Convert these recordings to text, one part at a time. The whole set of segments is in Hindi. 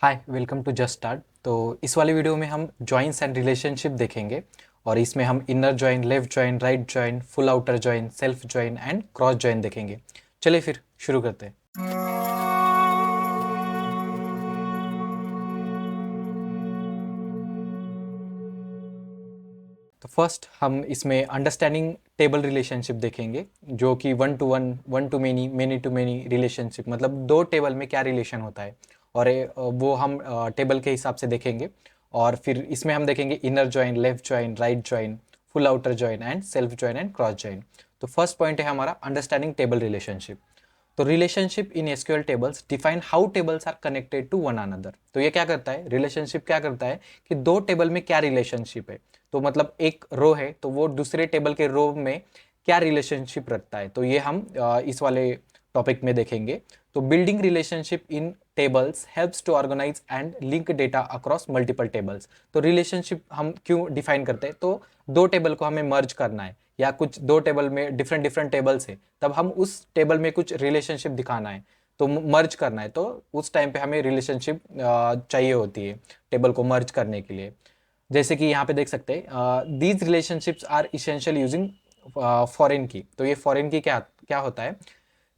Hi welcome to just start. तो इस वाले वीडियो में हम जॉइंस एंड रिलेशनशिप देखेंगे और इसमें हम inner join, left join, right join, full outer join, self join and cross join देखेंगे। चलिए फिर शुरू करते हैं। तो फर्स्ट हम इसमें अंडरस्टैंडिंग टेबल रिलेशनशिप देखेंगे, जो कि one to one, one to many, many to many relationship, मतलब दो टेबल में क्या रिलेशन होता है और वो हम टेबल के हिसाब से देखेंगे। और फिर इसमें हम देखेंगे inner join, left join, right join, full outer join and self join and cross join. तो फर्स्ट पॉइंट है हमारा अंडरस्टैंडिंग टेबल रिलेशनशिप। तो relationship in SQL tables define how tables are connected to one another. तो ये क्या करता है, रिलेशनशिप क्या करता है कि दो टेबल में क्या रिलेशनशिप है। तो मतलब एक रो है तो वो दूसरे टेबल के रो में क्या रिलेशनशिप रखता है, तो ये हम इस वाले टॉपिक में देखेंगे। तो building relationship in tables helps to organise and link data across multiple tables. तो रिलेशनशिप हम क्यों डिफाइन करते हैं, तो दो टेबल को हमें मर्ज करना है या कुछ दो टेबल में डिफरेंट डिफरेंट टेबल्स है, तब हम उस टेबल में कुछ रिलेशनशिप दिखाना है तो मर्ज करना है, तो उस टाइम पे हमें रिलेशनशिप चाहिए होती है टेबल को मर्ज करने के लिए। जैसे कि यहाँ पे देख सकते हैं these relationships are essential using foreign key. तो ये फॉरेन की क्या क्या होता है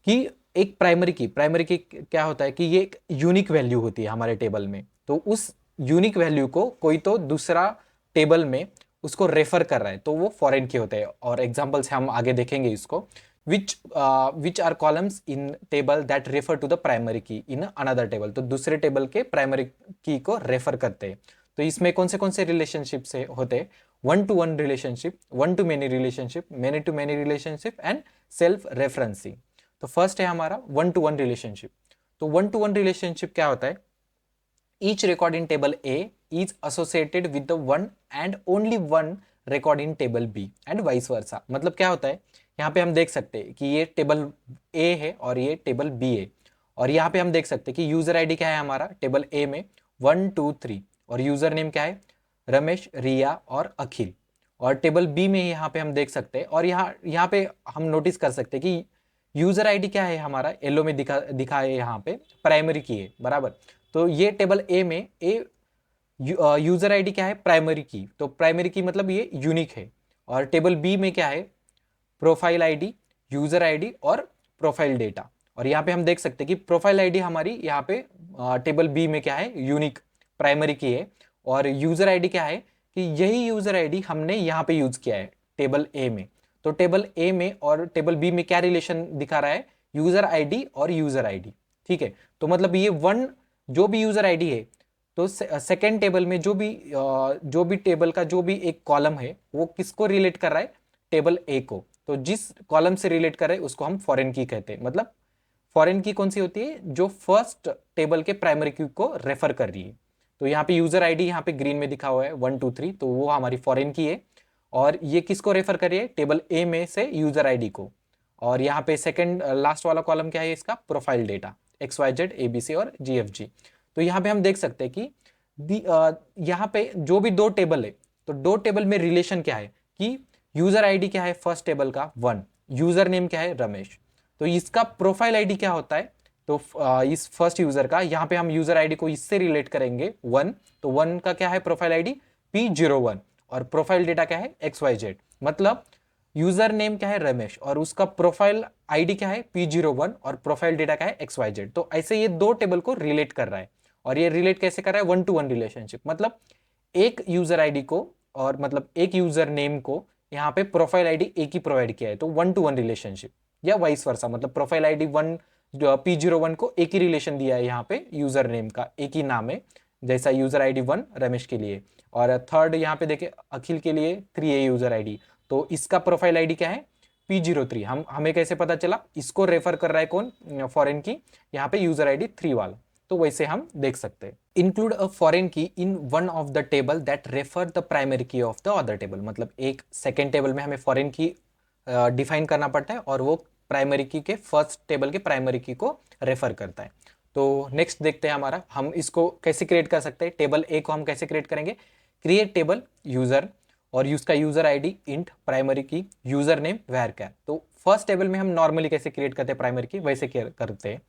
कि एक प्राइमरी की क्या होता है कि ये एक यूनिक वैल्यू होती है हमारे टेबल में। तो उस यूनिक वैल्यू को कोई तो दूसरा टेबल में उसको रेफर कर रहा है तो वो फॉरेन की होते हैं। और एग्जांपल से हम आगे देखेंगे इसको। Which are columns in table that refer to the primary key in another table. तो दूसरे टेबल के प्राइमरी की को रेफर करते हैं। तो इसमें कौन से रिलेशनशिप से होते हैं, one to one relationship, one to many relationship, many to many relationship and self referencing. तो फर्स्ट है हमारा वन टू वन रिलेशनशिप। तो वन टू वन रिलेशनशिप क्या होता है, each record in table A is associated with the one and only one record in table B and vice versa. मतलब क्या होता है, यहाँ पे हम देख सकते हैं कि ये टेबल ए है और ये टेबल बी है। और यहाँ पे हम देख सकते हैं कि यूजर आईडी क्या है हमारा टेबल ए में 1 2 3, और यूजर नेम क्या है रमेश, रिया और अखिल। और टेबल बी में यहाँ पे हम देख सकते हैं, और यहाँ पे हम नोटिस कर सकते हैं कि यूजर आईडी क्या है हमारा येलो में दिखा है यहाँ पे प्राइमरी की है, बराबर। तो ये टेबल ए में यूजर आईडी क्या है प्राइमरी की, तो प्राइमरी की मतलब ये यूनिक है। और टेबल बी में क्या है प्रोफाइल आईडी, यूजर आईडी और प्रोफाइल डेटा। और यहाँ पे हम देख सकते हैं कि प्रोफाइल आईडी हमारी यहाँ पे टेबल बी में क्या है यूनिक प्राइमरी की है। और यूजर आईडी क्या है कि यही यूजर आईडी हमने यहाँ पे यूज किया है टेबल ए में। तो टेबल ए में और टेबल बी में क्या रिलेशन दिखा रहा है, यूजर आईडी और यूजर आईडी। ठीक है, तो मतलब ये वन जो भी यूजर आईडी है, तो सेकेंड टेबल में जो भी टेबल का जो भी एक कॉलम है वो किसको रिलेट कर रहा है, टेबल ए को। तो जिस कॉलम से रिलेट कर रहे हैं उसको हम फॉरेन की कहते हैं। मतलब फॉरेन की कौन सी होती है, जो फर्स्ट टेबल के प्राइमरी की को रेफर कर रही है। तो यहाँ पे यूजर आईडी यहाँ पे ग्रीन में दिखा हुआ है 1 2 3, तो वो हमारी फॉरेन की है। और ये किसको रेफर कर रही है, टेबल ए में से यूजर आईडी को। और यहाँ पे सेकंड लास्ट वाला कॉलम क्या है इसका, प्रोफाइल डेटा XYZ ABC और GFG। तो यहाँ पे हम देख सकते हैं कि यहाँ पे जो भी दो टेबल है, तो दो टेबल में रिलेशन क्या है कि यूजर आईडी क्या है फर्स्ट टेबल का 1, यूजर नेम क्या है रमेश। तो इसका प्रोफाइल आईडी क्या होता है, तो इस फर्स्ट यूजर का यहाँ पे हम यूजर आईडी को इससे रिलेट करेंगे 1। तो 1 का क्या है प्रोफाइल आईडी P01, और प्रोफाइल डेटा क्या है XYZ। मतलब यूजर नेम क्या है रमेश और उसका प्रोफाइल आईडी क्या है P01 और प्रोफाइल डेटा क्या है XYZ। तो ऐसे ये दो टेबल को रिलेट कर रहा है। और ये रिलेट कैसे कर रहा है, वन टू वन रिलेशनशिप। मतलब एक यूजर आईडी को और मतलब एक यूजर नेम को यहाँ पे प्रोफाइल आईडी एक ही प्रोवाइड किया है, तो वन टू वन रिलेशनशिप। या वाइस वर्सा, मतलब प्रोफाइल आईडी वन P01 को एक ही रिलेशन दिया है यहाँ पे यूजर नेम का, एक ही नाम है, जैसा यूजर आईडी 1 रमेश के लिए। और थर्ड यहाँ पे देखे अखिल के लिए 3 है यूजर आईडी, तो इसका प्रोफाइल आईडी क्या है P03। हमें कैसे पता चला, इसको रेफर कर रहा है कौन, फॉरेन की, यहाँ पे यूजर आईडी 3 वाला। तो वैसे हम देख सकते हैं। Include a foreign key in one of the table that refer the primary की ऑफ द अदर टेबल। मतलब एक सेकेंड टेबल में हमें फॉरेन की डिफाइन करना पड़ता है और वो प्राइमरी की के फर्स्ट टेबल के प्राइमरी की को रेफर करता है। तो नेक्स्ट देखते हैं हमारा, हम इसको कैसे क्रिएट कर सकते हैं, टेबल ए को हम कैसे क्रिएट करेंगे, क्रिएट टेबल यूजर और उसका यूजर आईडी इंट, प्राइमरी की यूजर नेम varchar। तो फर्स्ट टेबल में हम नॉर्मली कैसे क्रिएट करते हैं प्राइमरी की, वैसे करते हैं।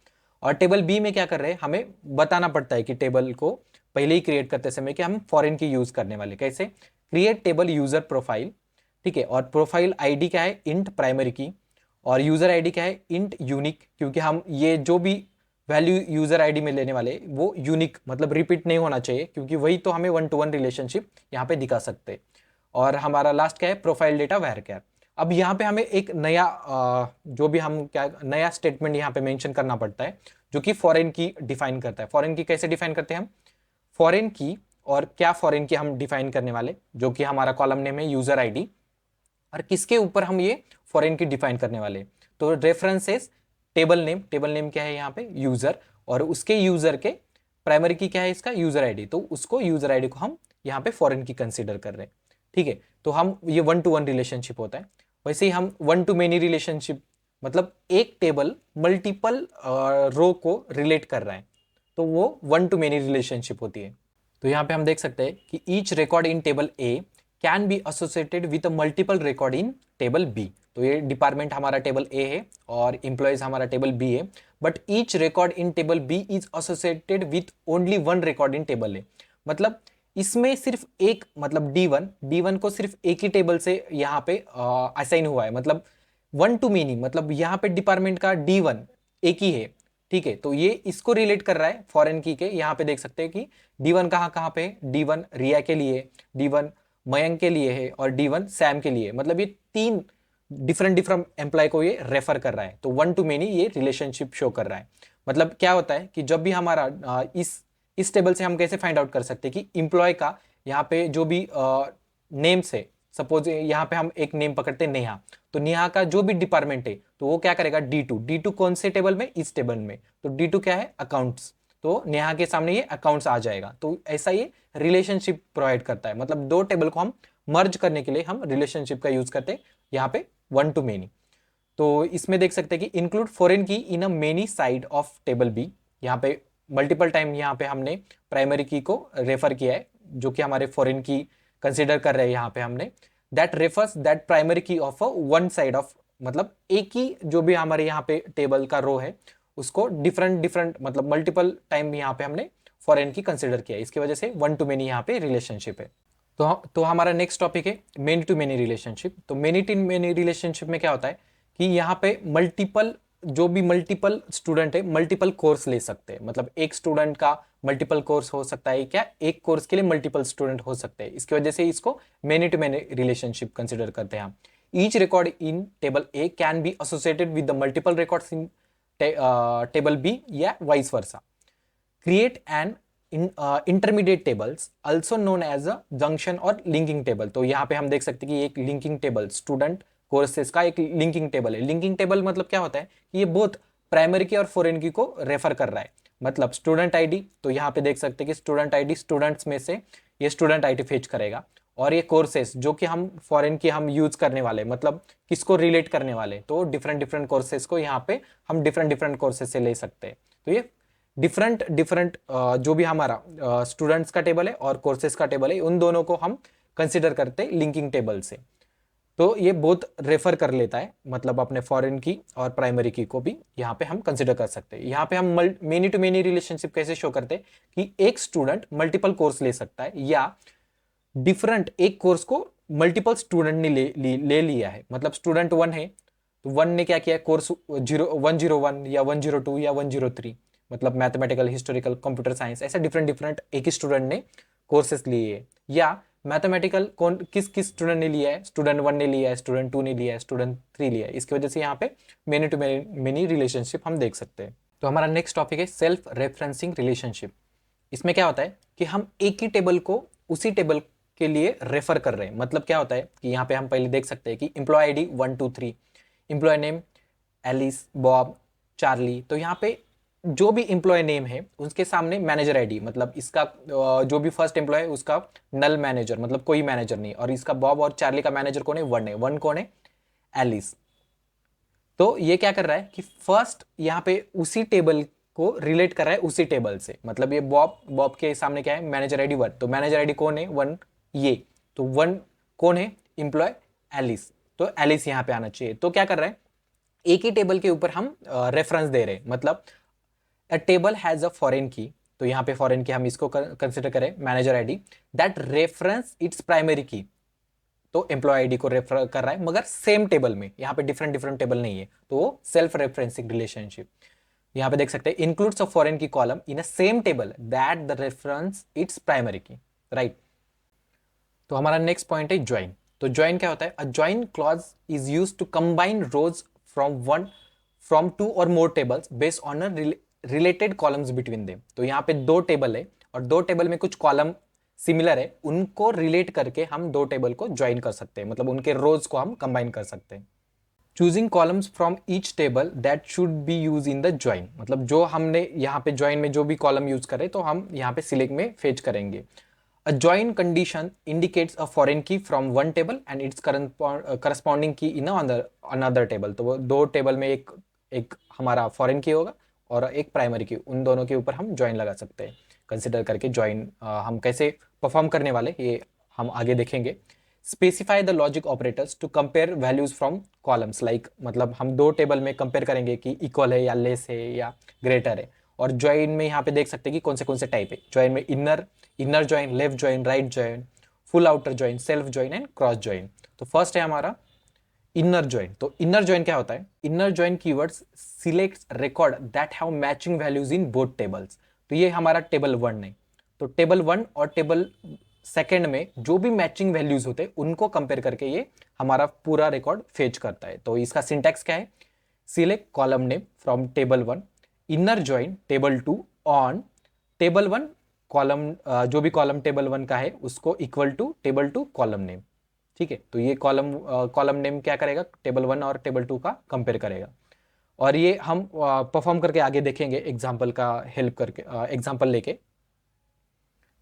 और टेबल बी में क्या कर रहे हैं, हमें बताना पड़ता है कि टेबल को पहले ही क्रिएट करते समय कि हम फॉरेन की यूज करने वाले। कैसे? क्रिएट टेबल यूजर प्रोफाइल, ठीक है, और प्रोफाइल आईडी क्या है, इंट प्राइमरी की, और यूजर आईडी क्या है, इंट यूनिक, क्योंकि हम ये जो भी वैल्यू यूजर आईडी में लेने वाले वो यूनिक मतलब रिपीट नहीं होना चाहिए, क्योंकि वही तो हमें 1-to-1 रिलेशनशिप यहाँ पे दिखा सकते हैं। और हमारा लास्ट क्या है, प्रोफाइल डेटा वैरचर। अब यहाँ पे हमें एक नया जो भी हम क्या नया स्टेटमेंट यहाँ पे मेंशन करना पड़ता है, जो कि फॉरेन की डिफाइन करता है। फॉरेन की कैसे डिफाइन करते हैं हम? फॉरेन की, और क्या फॉरेन की हम डिफाइन करने वाले, जो कि हमारा कॉलम नेम है यूजर आईडी, और किसके ऊपर हम ये फॉरेन की डिफाइन करने वाले। तो references table name, table name क्या है यहाँ पे, यूजर, और उसके यूजर के प्राइमरी की क्या है, इसका यूजर आईडी, तो उसको यूजर आईडी को हम यहाँ पे फॉरेन की कंसीडर कर रहे हैं। ठीक है, तो हम ये 1-to-1 रिलेशनशिप होता है। वैसे ही हम 1-to-many रिलेशनशिप, मतलब एक टेबल मल्टीपल रो को रिलेट कर रहा है, तो वो 1-to-many रिलेशनशिप होती है। तो यहाँ पे हम देख सकते हैं कि each record in table A can be associated with multiple record in table B. तो ये डिपार्टमेंट हमारा टेबल ए है और एम्प्लॉयज हमारा टेबल बी है, but each record in table B is associated with only one record in table A. मतलब इसमें सिर्फ एक, मतलब डी वन को सिर्फ एक ही टेबल से यहाँ पे असाइन हुआ है, मतलब 1-to-many, मतलब यहाँ पे डिपार्टमेंट का डी1 एक ही है। ठीक है, तो ये इसको रिलेट कर रहा है फॉरेन की के। यहाँ पे देख सकते हैं कि डी1 कहाँ कहाँ पे है, डी1 रिया के लिए, डी1 मयंक के लिए है, और डी1 सैम के लिए। मतलब ये तीन डिफरेंट डिफरेंट एम्प्लॉय को ये रेफर कर रहा है, तो 1-to-many ये रिलेशनशिप शो कर रहा है। मतलब क्या होता है कि जब भी हमारा इस टेबल से हम कैसे फाइंड आउट कर सकते हैं कि एम्प्लॉय का यहाँ पे जो भी नेम्स है, सपोज यहाँ पे हम एक नेम पकड़ते हैं नेहा, तो नेहा का जो भी डिपार्टमेंट है तो वो क्या करेगा, डी टू कौन से टेबल में, इस टेबल में, तो डी टू क्या है, अकाउंट्स, तो नेहा के सामने ये अकाउंट्स आ जाएगा। तो ऐसा ये रिलेशनशिप प्रोवाइड करता है। मतलब दो टेबल को हम मर्ज करने के लिए हम रिलेशनशिप का यूज करते हैं यहाँ पे 1-to-many। तो इसमें देख सकते हैं कि include foreign key in a many side of table B. यहाँ पे मल्टीपल टाइम यहाँ पे हमने प्राइमरी की को रेफर किया है, जो कि हमारे फॉरेन की कंसिडर कर रहे हैं यहाँ पे हमने। दैट रेफर्स दैट प्राइमरी की ऑफ वन साइड ऑफ, मतलब एक ही जो भी हमारे यहाँ पे टेबल का रो है उसको डिफरेंट डिफरेंट मतलब मल्टीपल टाइम यहाँ पे हमने फॉरेन की कंसिडर किया है। इसकी वजह से 1-to-many यहाँ पे रिलेशनशिप है। तो हमारा नेक्स्ट टॉपिक है मेनी टू मेनी रिलेशनशिप। तो मेनी टू मेनी रिलेशनशिप में क्या होता है कि यहाँ पे मल्टीपल, जो भी मल्टीपल स्टूडेंट है मल्टीपल कोर्स ले सकते हैं। मतलब एक स्टूडेंट का मल्टीपल कोर्स हो सकता है, क्या एक कोर्स के लिए मल्टीपल स्टूडेंट हो सकते हैं। इसकी वजह से इसको many to many relationship consider करते हैं हम। Each record in table A can be associated with the multiple records in table B या vice versa. Create an intermediate tables also known as a junction और लिंकिंग टेबल। तो यहाँ पे हम देख सकते हैं कि एक लिंकिंग टेबल, स्टूडेंट कोर्सेज का एक लिंकिंग टेबल है। लिंकिंग टेबल मतलब क्या होता है कि ये बोथ प्राइमरी की और फॉरेन की को रेफर कर रहा है। मतलब स्टूडेंट आईडी, तो यहाँ पे देख सकते हैं कि स्टूडेंट आईडी स्टूडेंट्स में से ये स्टूडेंट आईडी फेच करेगा, और ये कोर्सेज जो कि हम फॉरेन की हम यूज करने वाले, मतलब किसको रिलेट करने वाले, तो डिफरेंट डिफरेंट कोर्सेज को यहाँ पे हम डिफरेंट डिफरेंट कोर्सेज से ले सकते हैं। तो ये डिफरेंट डिफरेंट जो भी हमारा स्टूडेंट्स का टेबल है और कोर्सेज का टेबल है, उन दोनों को हम कंसिडर करते हैं लिंकिंग टेबल से। तो ये बहुत रेफर कर लेता है, मतलब अपने फॉरेन की और प्राइमरी की को भी यहाँ पे हम कंसिडर कर सकते हैं। यहाँ पे हम मेनी टू मेनी रिलेशनशिप कैसे शो करते हैं कि एक स्टूडेंट मल्टीपल कोर्स ले सकता है, या डिफरेंट एक कोर्स को मल्टीपल स्टूडेंट ने ले लिया है। मतलब स्टूडेंट 1 है तो 1 ने क्या किया, कोर्स 101 या 102 या 103, मतलब मैथमेटिकल, हिस्टोरिकल, कंप्यूटर साइंस, ऐसा डिफरेंट डिफरेंट एक ही स्टूडेंट ने कोर्सेस लिए है। या मैथमेटिकल कौन किस किस स्टूडेंट ने लिया है, स्टूडेंट 1 ने लिया है, स्टूडेंट 2 ने लिया है, स्टूडेंट 3 लिया है। इसकी वजह से यहाँ पे मेनी टू मेनी रिलेशनशिप हम देख सकते हैं। तो हमारा नेक्स्ट टॉपिक है सेल्फ रेफरेंसिंग रिलेशनशिप। इसमें क्या होता है कि हम एक ही टेबल को उसी टेबल के लिए रेफर कर रहे हैं। मतलब क्या होता है कि यहाँ पे हम पहले देख सकते हैं कि employee ID 1 2 3, employee name Alice, Bob, Charlie. तो यहाँ पे जो भी एम्प्लॉय नेम है उसके सामने मैनेजर आईडी, मतलब इसका जो भी फर्स्ट एम्प्लॉय है उसका नल मैनेजर, मतलब कोई मैनेजर नहीं, और इसका बॉब और चार्ली का मैनेजर कौन है, 1 है। 1 कौन है, एलिस। तो ये क्या कर रहा है कि फर्स्ट यहाँ पे उसी टेबल को रिलेट कर रहा है उसी टेबल से। मतलब ये बॉब के सामने क्या है, मैनेजर आईडी 1, तो मैनेजर आईडी कौन है, 1 ये, तो 1 कौन है, एम्प्लॉय एलिस, तो एलिस यहाँ पे आना चाहिए। तो क्या कर रहे हैं, एक ही टेबल के ऊपर हम रेफरेंस दे रहे हैं। मतलब अ table has a foreign key, तो यहाँ पे फॉरेन की हम इसको कंसिडर करें manager ID, that reference it's primary की, तो एम्प्लॉय आईडी को रेफर कर रहा है मगर सेम टेबल में, यहाँ पे डिफरेंट डिफरेंट टेबल नहीं है, तो वो सेल्फ रेफरेंसिंग रिलेशनशिप। यहाँ पे देख सकते हैं includes a foreign key column in a same table that the reference it's primary key, right. तो हमारा नेक्स्ट पॉइंट है ज्वाइन। तो ज्वाइन क्या होता है? A join clause is used to combine rows from two और more tables based on a related columns between them. तो यहाँ पे दो टेबल है और दो टेबल में कुछ कॉलम सिमिलर है, उनको रिलेट करके हम दो टेबल को ज्वाइन कर सकते हैं, मतलब उनके रोज को हम कंबाइन कर सकते हैं। Choosing columns from each table that should be use in the join, मतलब जो हमने यहाँ पे ज्वाइन में जो भी कॉलम यूज करे तो हम यहाँ पे सिलेक्ट में फेच करेंगे। A join condition indicates a foreign key from one table and its corresponding key in another table. तो वो दो टेबल में एक एक हमारा फॉरेन की होगा और एक प्राइमरी की, उन दोनों के ऊपर हम ज्वाइन लगा सकते हैं। कंसिडर करके ज्वाइन हम कैसे परफॉर्म करने वाले ये हम आगे देखेंगे। Specify the logic operators to compare values from columns, like मतलब हम दो टेबल में कंपेयर करेंगे कि इक्वल है या लेस है या ग्रेटर है। और ज्वाइन में यहाँ पे देख सकते हैं कि कौन से टाइप है ज्वाइन में, inner join, left join, right join, full outer join, self join and cross join. तो फर्स्ट है हमारा इनर ज्वाइन। तो इनर ज्वाइन क्या होता है? Inner join keywords selects record that have matching values in both tables. तो ये हमारा टेबल वन है, तो टेबल वन और टेबल सेकेंड में जो भी मैचिंग वैल्यूज होते हैं उनको कंपेयर करके ये हमारा पूरा रिकॉर्ड फेच करता है। तो इसका सिंटैक्स क्या है? Select column name from table one, inner join table two on table one column, जो भी कॉलम टेबल वन का है उसको equal to table two column name. ठीक है, तो ये कॉलम नेम क्या करेगा? टेबल वन और टेबल टू का कंपेयर करेगा। और ये हम परफॉर्म करके आगे देखेंगे एग्जाम्पल का हेल्प करके, एग्जाम्पल लेके।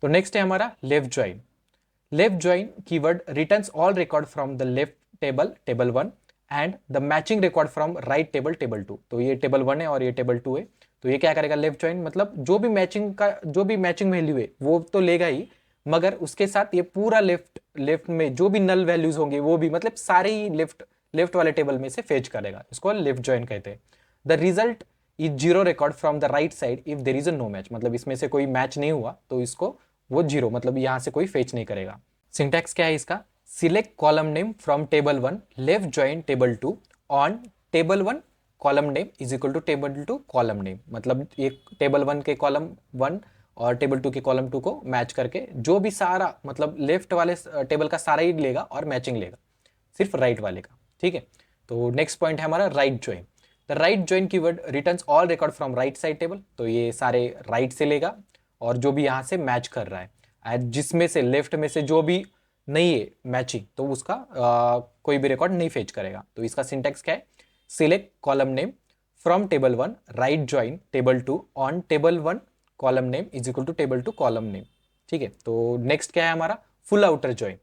तो नेक्स्ट है हमारा left join. Left join keyword returns all record from the left table table one and the matching record from right table table two. तो ये टेबल वन है और ये टेबल टू है, तो ये क्या करेगा? लेफ्ट ज्वाइन मतलब जो भी मैचिंग वैल्यू है वो तो लेगा ही, मगर उसके साथ ये पूरा लेफ्ट में जो भी नल वैल्यूज होंगे वो भी, मतलब सारे ही लेफ्ट वाले टेबल में से फेच करेगा। इसको लेफ्ट ज्वाइन कहते हैं। The result is zero record from the right side if there is a no match, मतलब इसमें से कोई मैच नहीं हुआ तो इसको वो जीरो, मतलब यहां से कोई फेच नहीं करेगा। सिंटैक्स क्या है इसका? Select column name from table one, left join table two on table one column name is equal to table two column name, मतलब एक टेबल वन के कॉलम वन और टेबल टू के कॉलम टू को मैच करके जो भी सारा, मतलब लेफ्ट वाले टेबल का सारा ही लेगा और मैचिंग लेगा सिर्फ राइट वाले का। ठीक है, तो नेक्स्ट पॉइंट है हमारा right join. The right join keyword returns all record from right side table, तो ये सारे राइट से लेगा और जो भी यहाँ से मैच कर रहा है, जिसमें से लेफ्ट में से जो भी नहीं है मैचिंग तो उसका कोई भी रिकॉर्ड नहीं फेच करेगा। तो इसका सिंटैक्स क्या है? Select column name from table one, right join table two on table one column name is equal to table two column name. ठीक है, तो नेक्स्ट क्या है हमारा? Full outer join.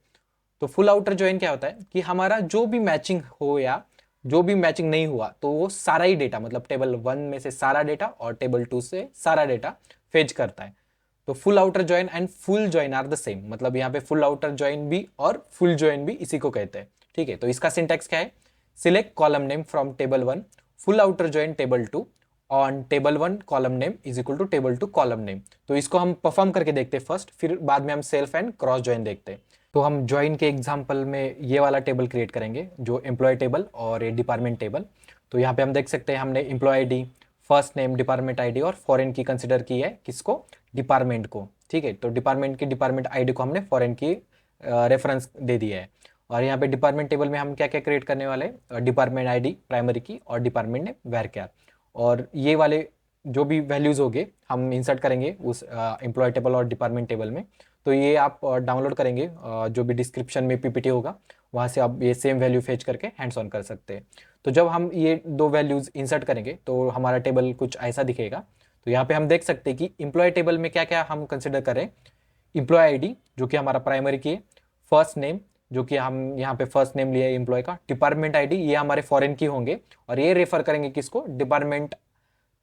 तो फुल आउटर ज्वाइन क्या होता है कि हमारा जो भी मैचिंग हो या जो भी मैचिंग नहीं हुआ तो वो सारा ही डेटा, मतलब टेबल वन में से सारा डेटा और टेबल टू से सारा डेटा फेच करता है। तो full outer join and full join are the same, मतलब यहाँ पे फुल आउटर ज्वाइन भी और फुल ज्वाइन भी इसी को कहते हैं। ठीक है, तो इसका सिंटैक्स क्या है? Select column name from table one, full outer join table two on table one column name is equal to table two column name. तो इसको हम परफॉर्म करके देखते हैं फर्स्ट, फिर बाद में हम सेल्फ एंड क्रॉस ज्वाइन देखते हैं। तो हम ज्वाइन के एग्जाम्पल में ये वाला टेबल क्रिएट करेंगे जो एम्प्लॉय टेबल और ये डिपार्टमेंट टेबल। तो यहाँ पे हम देख सकते हैं हमने employee ID, first name, department ID और फॉरेन की कंसिडर की है, किसको? डिपार्टमेंट को। ठीक है, तो डिपार्टमेंट आईडी को हमने फॉरेन की रेफरेंस दे दिया है। और यहाँ पे डिपार्टमेंट टेबल में हम क्या क्या क्रिएट करने वाले हैं? डिपार्टमेंट आईडी प्राइमरी की और डिपार्टमेंट नेम वैरक्यार, और ये वाले जो भी वैल्यूज होंगे हम इंसर्ट करेंगे उस एम्प्लॉय टेबल और डिपार्टमेंट टेबल में। तो ये आप डाउनलोड करेंगे, जो भी डिस्क्रिप्शन में पीपीटी होगा वहाँ से आप ये सेम वैल्यू फेच करके हैंड्स ऑन कर सकते हैं। तो जब हम ये दो वैल्यूज इंसर्ट करेंगे तो हमारा टेबल कुछ ऐसा दिखेगा। तो यहाँ पे हम देख सकते हैं कि एम्प्लॉय टेबल में क्या क्या हम कंसिडर करें। एम्प्लॉय आईडी जो कि हमारा प्राइमरी की है, फर्स्ट नेम जो कि हम यहाँ पे फर्स्ट नेम लिया है एम्प्लॉय का, डिपार्टमेंट आईडी ये हमारे फॉरेन की होंगे और ये रेफर करेंगे किसको? डिपार्टमेंट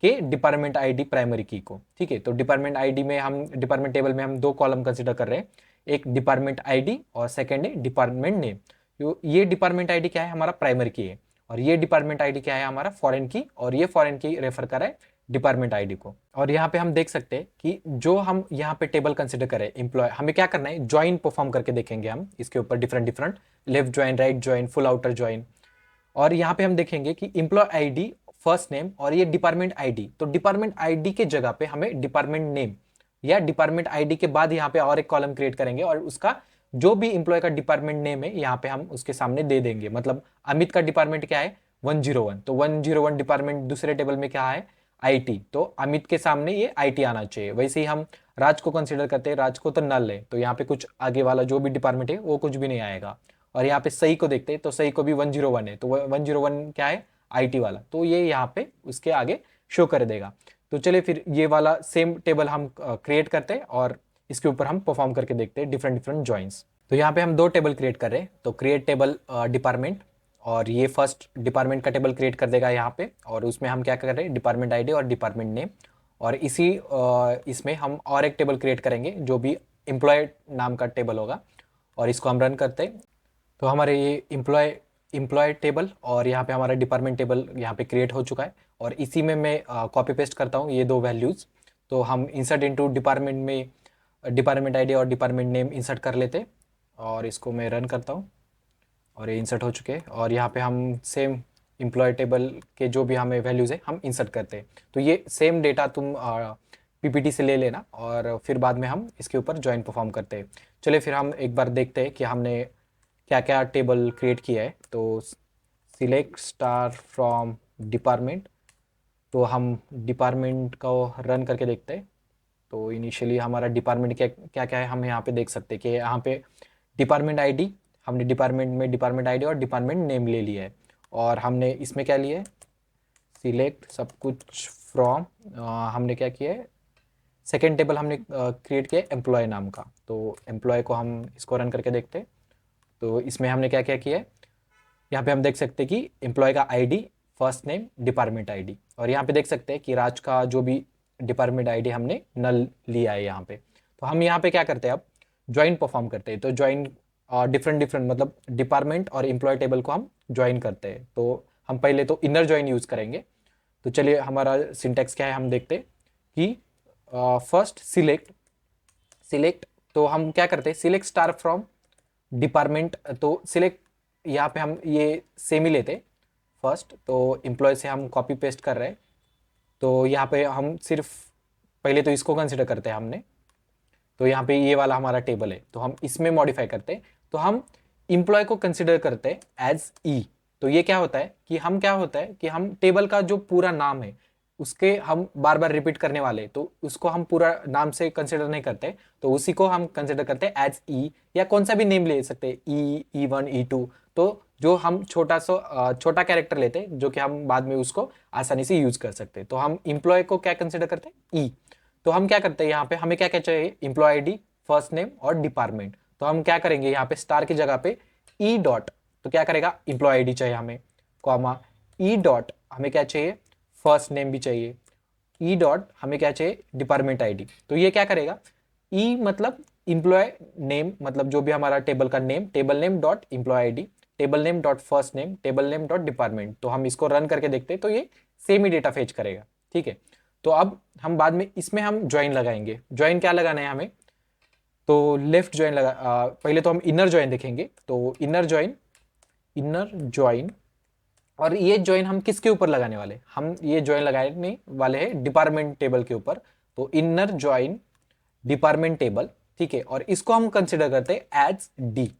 के डिपार्टमेंट आईडी प्राइमरी की को। ठीक है, तो डिपार्टमेंट आईडी में हम डिपार्टमेंट टेबल में हम दो कॉलम कंसिडर कर रहे हैं, एक डिपार्टमेंट आईडी और सेकेंड है डिपार्टमेंट नेम। ये डिपार्टमेंट आईडी क्या है? हमारा प्राइमरी की है, और ये डिपार्टमेंट आईडी क्या है? हमारा फॉरेन की, और ये फॉरेन की रेफर कर रहा है डिपार्टमेंट आईडी को। और यहाँ पे हम देख सकते हैं कि जो हम यहाँ पे टेबल कंसिडर करें एम्प्लॉय, हमें क्या करना है, ज्वाइन परफॉर्म करके देखेंगे हम इसके ऊपर different different, left join, right join, full outer join. और यहाँ पे हम देखेंगे कि एम्प्लॉय आईडी, फर्स्ट नेम और ये डिपार्टमेंट आईडी, तो डिपार्टमेंट आईडी के जगह पे हमें डिपार्टमेंट नेम या डिपार्टमेंट आईडी के बाद यहाँ पे और एक कॉलम क्रिएट करेंगे और उसका जो भी एम्प्लॉय का डिपार्टमेंट नेम है यहाँ पे हम उसके सामने दे देंगे। मतलब अमित का डिपार्टमेंट क्या है, 101, तो 101 डिपार्टमेंट दूसरे टेबल में क्या है, आईटी, तो अमित के सामने ये आईटी आना चाहिए। वैसे ही हम राज को कंसिडर करते हैं, राज को तो नल है, तो यहाँ पे कुछ आगे वाला जो भी डिपार्टमेंट है वो कुछ भी नहीं आएगा। और यहाँ पे सही को देखते हैं, तो सही को भी 101 है, तो 101 क्या है, आईटी वाला, तो ये यहाँ पे उसके आगे शो कर देगा। तो चलिए फिर ये वाला सेम टेबल हम क्रिएट करते हैं और इसके ऊपर हम परफॉर्म करके देखते हैं डिफरेंट डिफरेंट ज्वाइंस। तो यहाँ पे हम दो टेबल क्रिएट कर रहे हैं, तो क्रिएट टेबल डिपार्टमेंट, और ये फर्स्ट डिपार्टमेंट का टेबल क्रिएट कर देगा यहाँ पे, और उसमें हम क्या कर रहे हैं, डिपार्टमेंट आईडी और डिपार्टमेंट नेम। और इसी इसमें हम और एक टेबल क्रिएट करेंगे जो भी एम्प्लॉय नाम का टेबल होगा, और इसको हम रन करते हैं। तो हमारे ये एम्प्लॉय टेबल और यहाँ पे हमारा डिपार्टमेंट टेबल यहाँ पे क्रिएट हो चुका है। और इसी में मैं कॉपी पेस्ट करता हूँ ये दो वैल्यूज़। तो हम इंसर्ट इनटू डिपार्टमेंट में डिपार्टमेंट आईडी और डिपार्टमेंट नेम इंसर्ट कर लेते, और इसको मैं रन करता हूँ और ये इंसर्ट हो चुके हैं। और यहाँ पे हम सेम एम्प्लॉय टेबल के जो भी हमें वैल्यूज़ है हम इंसर्ट करते हैं। तो ये सेम डेटा तुम पीपीटी से ले लेना और फिर बाद में हम इसके ऊपर ज्वाइन परफॉर्म करते हैं। चलिए फिर हम एक बार देखते हैं कि हमने क्या क्या टेबल क्रिएट किया है। तो सिलेक्ट स्टार फ्रॉम डिपार्टमेंट, तो हम डिपार्टमेंट को रन करके देखते हैं। तो इनिशियली हमारा डिपार्टमेंट क्या क्या है हम यहाँ पे देख सकते हैं कि यहाँ पे डिपार्टमेंट आईडी, हमने डिपार्टमेंट में डिपार्टमेंट आईडी और डिपार्टमेंट नेम ले लिया है। और हमने इसमें क्या लिया है, सिलेक्ट सब कुछ फ्रॉम, हमने क्या किया है, सेकेंड टेबल हमने क्रिएट किया एम्प्लॉय नाम का। तो एम्प्लॉय को हम इसको रन करके देखते हैं। तो इसमें हमने क्या क्या किया है, यहाँ पे हम देख सकते हैं कि एम्प्लॉय का ID, first name, department ID, और यहाँ पे देख सकते हैं कि राज का जो भी डिपार्टमेंट आईडी हमने नल लिया है यहाँ पे। तो हम यहाँ पे क्या करते हैं, अब ज्वाइन परफॉर्म करते हैं। तो ज्वाइन डिफरेंट डिफरेंट मतलब डिपार्टमेंट और एम्प्लॉय टेबल को हम ज्वाइन करते हैं। तो हम पहले तो इनर ज्वाइन यूज़ करेंगे। तो चलिए हमारा सिंटेक्स क्या है हम देखते हैं कि फर्स्ट सिलेक्ट, तो हम क्या करते हैं, सिलेक्ट स्टार फ्रॉम डिपार्टमेंट, तो सिलेक्ट यहाँ पे हम ये सेम ही लेते फर्स्ट, तो एम्प्लॉय से हम कॉपी पेस्ट कर रहे हैं। तो यहाँ पे हम सिर्फ पहले तो इसको कंसिडर करते हैं हमने, तो यहाँ पे ये वाला हमारा टेबल है, तो हम इसमें मॉडिफाई करते हैं। तो हम एम्प्लॉय को कंसिडर करते हैं एज ई। तो ये क्या होता है कि हम टेबल का जो पूरा नाम है उसके हम बार बार रिपीट करने वाले, तो उसको हम पूरा नाम से कंसिडर नहीं करते, तो उसी को हम कंसिडर करते हैं एज ई, या कौन सा भी नेम ले सकते हैं, E1, E2। तो जो हम छोटा कैरेक्टर लेते हैं जो कि हम बाद में उसको आसानी से यूज कर सकते हैं। तो हम एम्प्लॉय को क्या कंसिडर करते हैं, ई। तो हम क्या करते हैं, यहाँ पे हमें क्या क्या चाहिए, एम्प्लॉय आईडी, फर्स्ट नेम और डिपार्टमेंट। तो हम क्या करेंगे, यहाँ पे स्टार की जगह पे ई डॉट, तो क्या करेगा, एम्प्लॉय आईडी चाहिए हमें, कॉमा ई डॉट हमें क्या चाहिए, फर्स्ट नेम भी चाहिए, ई डॉट हमें क्या चाहिए, डिपार्टमेंट आईडी। तो ये क्या करेगा, ई मतलब एम्प्लॉय नेम, मतलब जो भी हमारा टेबल का name, table name dot employee ID, table name dot first name, table name dot department. तो हम इसको रन करके देखते हैं तो ये सेम ही डेटा फेच करेगा, ठीक है। तो अब हम बाद में इसमें हम ज्वाइन लगाएंगे। ज्वाइन क्या लगाना है हमें, तो लेफ्ट ज्वाइन पहले तो हम इनर ज्वाइन देखेंगे। तो इनर ज्वाइन, और ये ज्वाइन हम किसके ऊपर लगाने वाले, हम ये ज्वाइन लगाने वाले हैं डिपार्टमेंट टेबल के ऊपर। तो इनर ज्वाइन डिपार्टमेंट टेबल, ठीक है, और इसको हम कंसिडर करते हैं एज डी,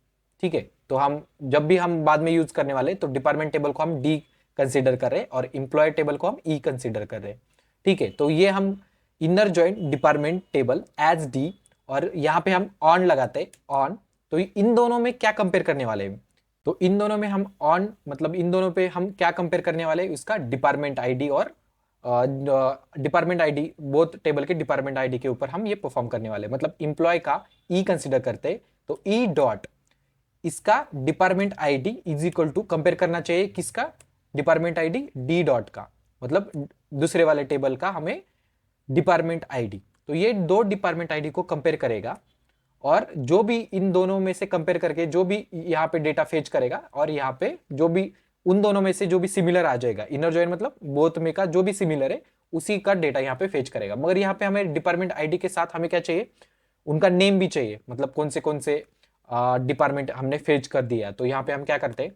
ठीक है। तो हम जब भी हम बाद में यूज करने वाले, तो डिपार्टमेंट टेबल को हम डी कंसिडर कर रहे हैं और एम्प्लॉय टेबल को हम ई कंसिडर कर रहे हैं, ठीक है। तो ये हम inner join department table as D, और यहाँ पे हम ऑन लगाते हैं, ऑन। तो इन दोनों में क्या कंपेयर करने वाले हैं, तो इन दोनों में हम ऑन मतलब इन दोनों पे हम क्या कंपेयर करने वाले हैं, उसका डिपार्टमेंट आईडी और डिपार्टमेंट आईडी, बोथ टेबल के डिपार्टमेंट आईडी के ऊपर हम ये परफॉर्म करने वाले हैं। मतलब इंप्लॉय का ई कंसिडर करते, तो ई डॉट इसका department ID is equal to compare करना चाहिए किसका, डिपार्टमेंट आईडी डी डॉट का, मतलब दूसरे वाले टेबल का हमें डिपार्टमेंट आईडी। तो ये दो डिपार्टमेंट आईडी को कंपेयर करेगा, और जो भी इन दोनों में से कंपेयर करके जो भी यहाँ पे डेटा फेच करेगा, और यहाँ पे जो भी उन दोनों में से जो भी सिमिलर आ जाएगा, इनर ज्वाइन मतलब बोथ में का जो भी सिमिलर है उसी का डेटा यहाँ पे फेच करेगा। मगर यहाँ पे हमें डिपार्टमेंट आईडी के साथ हमें क्या चाहिए, उनका नेम भी चाहिए, मतलब कौन से डिपार्टमेंट हमने फेच कर दिया। तो यहाँ पे हम क्या करते,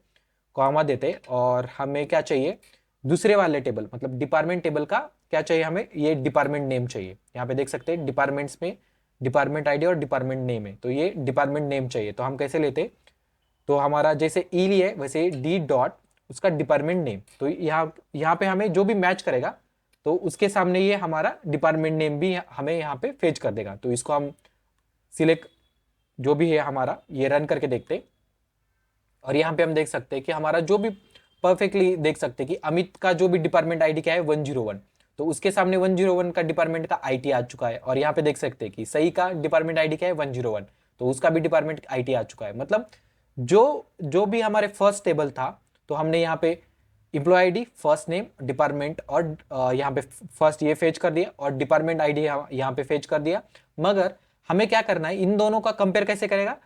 कॉमा देते, और हमें क्या चाहिए, दूसरे वाले टेबल मतलब डिपार्टमेंट टेबल का क्या चाहिए, हमें ये डिपार्टमेंट नेम चाहिए। यहाँ पे देख सकते हैं डिपार्टमेंट्स में डिपार्टमेंट आईडी और डिपार्टमेंट नेम है, तो ये डिपार्टमेंट नेम चाहिए। तो हम कैसे लेते, तो हमारा जैसे ई लिए वैसे डी डॉट उसका डिपार्टमेंट नेम, तो यहाँ पे हमें जो भी मैच करेगा तो उसके सामने ये हमारा डिपार्टमेंट नेम भी हमें यहाँ पे फेच कर देगा। तो इसको हम सिलेक्ट जो भी है हमारा, ये रन करके देखते, और यहाँ पे हम देख सकते हैं कि हमारा जो भी परफेक्टली देख सकते हैं कि अमित का जो भी डिपार्टमेंट आईडी क्या है 101, तो उसके सामने 101 का डिपार्टमेंट का आईटी आ चुका है। और यहाँ पे देख सकते हैं कि सही का डिपार्टमेंट आईडी क्या है 101, तो उसका भी डिपार्टमेंट आईटी आ चुका है। मतलब जो जो भी हमारे फर्स्ट टेबल था, तो हमने यहाँ पे employee ID, first name, department और यहाँ पे फर्स्ट ये फेच कर दिया और डिपार्टमेंट आईडी यहाँ पे फेच कर दिया। मगर हमें क्या करना है, इन दोनों का कंपेयर कैसे करेगा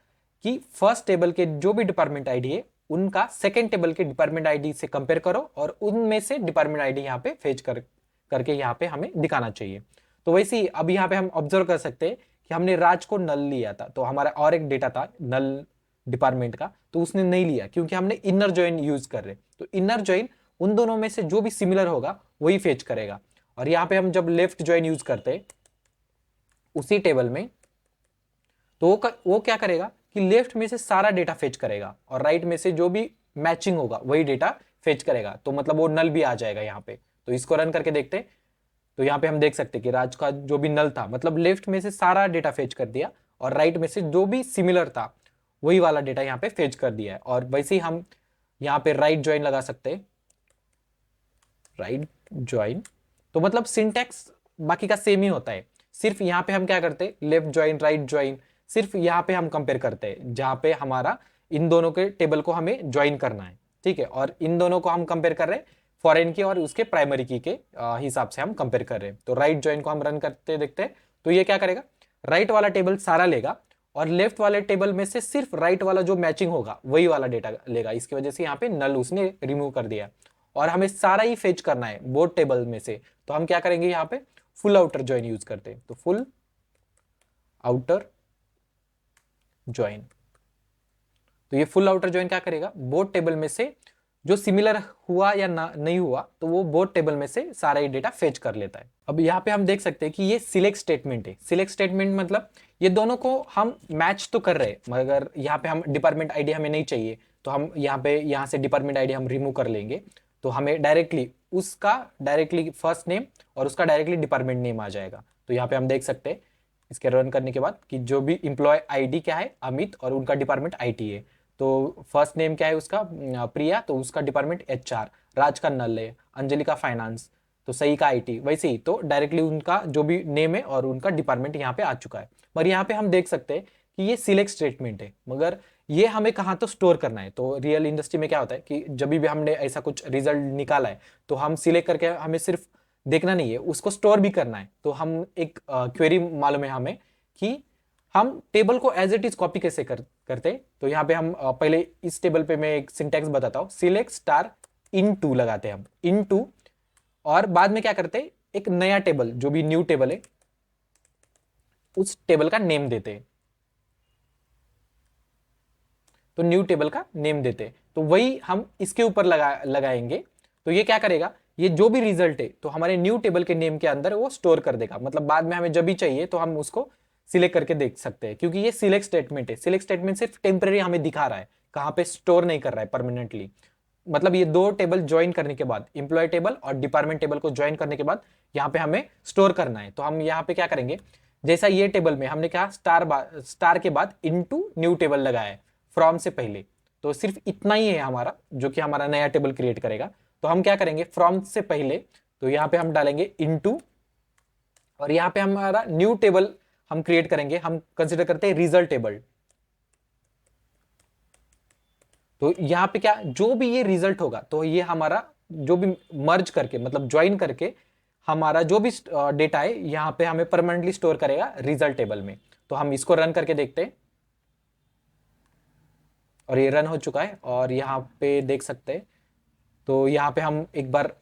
कि फर्स्ट टेबल के जो भी डिपार्टमेंट आईडी है उनका सेकंड टेबल के डिपार्टमेंट आईडी से कंपेयर करो और उनमें से डिपार्टमेंट आईडी यहाँ पे फेच करके यहाँ पे हमें दिखाना चाहिए। तो वैसे ही अब यहाँ पे हम ऑब्जर्व कर सकते हैं कि हमने राज को नल लिया था, तो हमारा और एक डेटा था नल डिपार्टमेंट का, तो उसने नहीं लिया क्योंकि हमने इनर जॉइन यूज कर रहे। तो इनर जॉइन उन दोनों में से जो भी सिमिलर होगा वही फेच करेगा। और यहाँ पे हम जब लेफ्ट जॉइन यूज करते उसी टेबल में, तो वो क्या करेगा कि लेफ्ट में से सारा डेटा फेच करेगा और राइट में से जो भी मैचिंग होगा वही डेटा फेच करेगा। तो मतलब वो नल भी आ जाएगा यहाँ पे। तो इसको रन करके देखते, तो यहाँ पे हम देख सकते कि राज का जो भी नल था, मतलब लेफ्ट में से सारा डेटा फेच कर दिया और राइट में से जो भी सिमिलर था वही वाला डेटा यहाँ पे फेच कर दिया है। और वैसे ही हम यहाँ पे राइट ज्वाइन लगा सकते हैं, राइट ज्वाइन, तो मतलब सिंटैक्स बाकी का सेम ही होता है, सिर्फ यहाँ पे हम क्या करते हैं लेफ्ट ज्वाइन राइट ज्वाइन, सिर्फ यहाँ पे हम कंपेयर करते हैं जहाँ पे हमारा इन दोनों के टेबल को हमें ज्वाइन करना है, ठीक है। और इन दोनों को हम कंपेयर कर रहे हैं फॉरेन की और उसके प्राइमरी की के हिसाब से हम कंपेयर कर रहे हैं। तो राइट ज्वाइन को हम रन करते देखते हैं, तो ये क्या करेगा, राइट वाला टेबल सारा लेगा और लेफ्ट वाले टेबल में से सिर्फ राइट वाला जो मैचिंग होगा वही वाला डेटा लेगा। इसकी वजह से यहाँ पे नल उसने रिमूव कर दिया और हमें सारा ही फेच करना है बोथ टेबल में से। तो हम क्या करेंगे, यहाँ पे फुल आउटर ज्वाइन यूज करते हैं, तो फुल आउटर ज्वाइन। तो ये फुल आउटर ज्वाइन क्या करेगा, बोथ टेबल में से जो सिमिलर हुआ या ना नहीं हुआ तो वो बोथ टेबल में से सारा ही डेटा फेच कर लेता है। अब यहाँ पे हम देख सकते हैं कि ये सिलेक्ट स्टेटमेंट है। सिलेक्ट स्टेटमेंट मतलब ये दोनों को हम मैच तो कर रहे हैं, मगर यहाँ पे हम डिपार्टमेंट आईडी हमें नहीं चाहिए, तो हम यहाँ से डिपार्टमेंट आईडी हम रिमूव कर लेंगे। तो हमें डायरेक्टली फर्स्ट नेम और उसका डायरेक्टली डिपार्टमेंट नेम आ जाएगा। तो यहाँ पे हम देख सकते हैं इसके रन करने के बाद कि जो भी इंप्लॉय आईडी क्या है अमित और उनका डिपार्टमेंट आईटी है। तो फर्स्ट नेम क्या है उसका प्रिया, तो उसका डिपार्टमेंट एचआर, राज का नल है, अंजलि का फाइनेंस, तो सही का आईटी। वैसे ही तो डायरेक्टली उनका जो भी नेम है और उनका डिपार्टमेंट यहाँ पे आ चुका है। मगर यहाँ पे हम देख सकते हैं कि ये सिलेक्ट स्टेटमेंट है, मगर ये हमें कहाँ तो स्टोर करना है। तो रियल इंडस्ट्री में क्या होता है कि जब भी हमने ऐसा कुछ रिजल्ट निकाला है तो हम सिलेक्ट करके हमें सिर्फ देखना नहीं है, उसको स्टोर भी करना है। तो हम एक क्वेरी मालूम है हमें कि हम टेबल को एज इट इज कॉपी कैसे करते। तो यहाँ पे हम पहले इस टेबल पे मैं एक सिंटैक्स बताता हूँ, सिलेक्ट स्टार इनटू लगाते हैं हम इनटू, और बाद में क्या करते एक नया टेबल जो भी न्यू टेबल है उस टेबल का नेम देते हैं। तो न्यू टेबल का नेम देते हैं, तो वही हम इसके ऊपर लगाएंगे। तो ये क्या करेगा, ये जो भी रिजल्ट है तो हमारे न्यू टेबल के नेम के अंदर वो स्टोर कर देगा। मतलब बाद में हमें जब भी चाहिए तो हम उसको सिलेक्ट करके देख सकते हैं, क्योंकि ये सिलेक्ट स्टेटमेंट है। सिलेक्ट स्टेटमेंट सिर्फ टेम्परेरी हमें दिखा रहा है, कहां पे स्टोर नहीं कर रहा है परमानेंटली। मतलब ये दो टेबल ज्वाइन करने के बाद, इंप्लॉय टेबल और डिपार्टमेंट टेबल को ज्वाइन करने के बाद यहाँ पे हमें स्टोर करना है। तो हम यहाँ पे क्या करेंगे, जैसा ये टेबल में हमने क्या स्टार के बाद इनटू न्यू टेबल लगाया है फ्रॉम से पहले, तो सिर्फ इतना ही है हमारा जो कि हमारा नया टेबल क्रिएट करेगा। तो हम क्या करेंगे, फ्रॉम से पहले तो यहाँ पे हम डालेंगे इनटू, और यहाँ पे हमारा न्यू टेबल हम क्रिएट करेंगे, हम कंसिडर करते हैं रिजल्ट टेबल। तो यहाँ पे क्या, जो भी ये रिजल्ट होगा तो ये हमारा जो भी मर्ज करके मतलब ज्वाइन करके हमारा जो भी डेटा है यहाँ पे हमें परमानेंटली स्टोर करेगा रिजल्ट टेबल में। तो हम इसको रन करके देखते हैं, और ये रन हो चुका है और यहाँ पे देख सकते हैं। तो यहाँ पे हम एक बार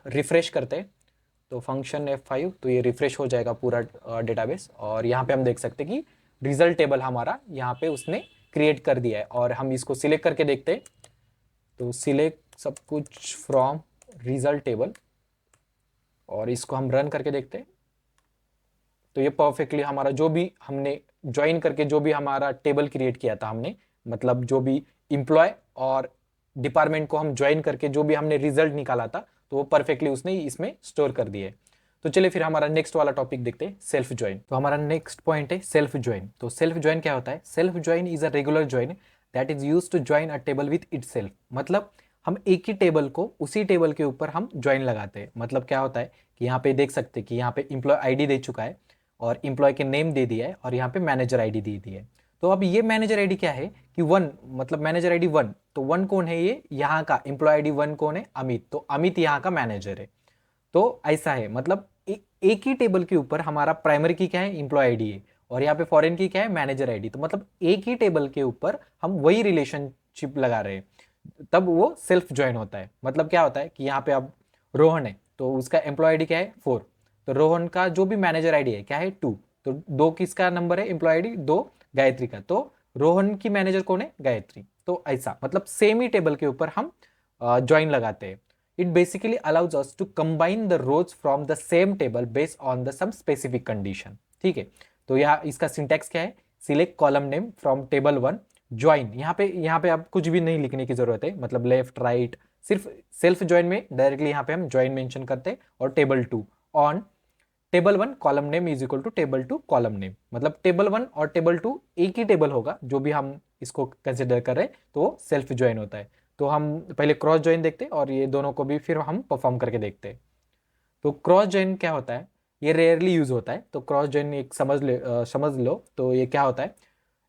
रिफ्रेश करते हैं, तो फंक्शन F5, तो ये रिफ्रेश हो जाएगा पूरा डेटाबेस, और यहाँ पे हम देख सकते हैं कि रिजल्ट टेबल हमारा यहाँ पे उसने क्रिएट कर दिया है। और हम इसको सिलेक्ट करके देखते हैं, तो सिलेक्ट सब कुछ फ्रॉम रिजल्ट टेबल, और इसको हम रन करके देखते हैं। तो ये परफेक्टली हमारा जो भी हमने ज्वाइन करके जो भी हमारा टेबल क्रिएट किया था हमने, मतलब जो भी इम्प्लॉय और डिपार्टमेंट को हम ज्वाइन करके जो भी हमने रिजल्ट निकाला था, तो वो परफेक्टली उसने इसमें स्टोर कर दिए। तो चलिए फिर हमारा नेक्स्ट वाला टॉपिक देखते हैं, सेल्फ ज्वाइन। तो हमारा नेक्स्ट पॉइंट है सेल्फ ज्वाइन। तो सेल्फ ज्वाइन क्या होता है? Self join is a regular join that is use to join a table with itself. मतलब हम एक ही टेबल को उसी टेबल के ऊपर हम ज्वाइन लगाते हैं। मतलब क्या होता है कि यहाँ पे देख सकते हैं कि यहाँ पे इम्प्लॉय आईडी दे चुका है और इम्प्लॉय के नेम दे दिया है और यहाँ पे मैनेजर आईडी दे दी है। तो अब ये मैनेजर आईडी क्या है कि 1, मतलब मैनेजर आईडी 1, तो 1 कौन है? ये यहाँ का इम्प्लॉय आईडी 1 कौन है? अमित। तो अमित यहाँ का मैनेजर है। तो ऐसा है, मतलब एक ही टेबल के ऊपर हमारा प्राइमरी की क्या है? इम्प्लॉय आईडी है, और यहाँ पे फॉरेन की क्या है? Manager ID. तो मतलब एक ही टेबल के ऊपर हम वही रिलेशनशिप लगा रहे हैं, तब वो सेल्फ ज्वाइन होता है। मतलब क्या होता है कि यहाँ पे अब रोहन है, तो उसका एम्प्लॉय आईडी क्या है? 4। तो रोहन का जो भी मैनेजर आईडी है क्या है? 2। तो 2 किसका नंबर है? एम्प्लॉय आईडी 2 गायत्री का। तो रोहन की मैनेजर कौन है? गायत्री। तो ऐसा, मतलब सेम ही टेबल के ऊपर हम ज्वाइन लगाते हैं। It basically allows us to combine the rows from the same table based on the some specific condition. ठीक है, तो यहाँ इसका सिंटैक्स क्या है? Select column name from table 1 join. यहाँ पे आप कुछ भी नहीं लिखने की जरूरत है, मतलब लेफ्ट राइट, सिर्फ सेल्फ ज्वाइन में डायरेक्टली यहाँ पे हम ज्वाइन मेंशन करते हैं। और table 2 on table 1 column name is equal to table 2 column name. मतलब टेबल 1 और टेबल 2 एक ही टेबल होगा जो भी हम इसको कंसिडर कर रहे हैं, तो वो सेल्फ ज्वाइन होता है। तो हम पहले क्रॉस ज्वाइन देखते हैं और ये दोनों को भी फिर हम परफॉर्म करके देखते हैं। तो क्रॉस ज्वाइन क्या होता है? ये रेयरली यूज होता है। तो क्रॉस ज्वाइन एक समझ लो। तो ये क्या होता है?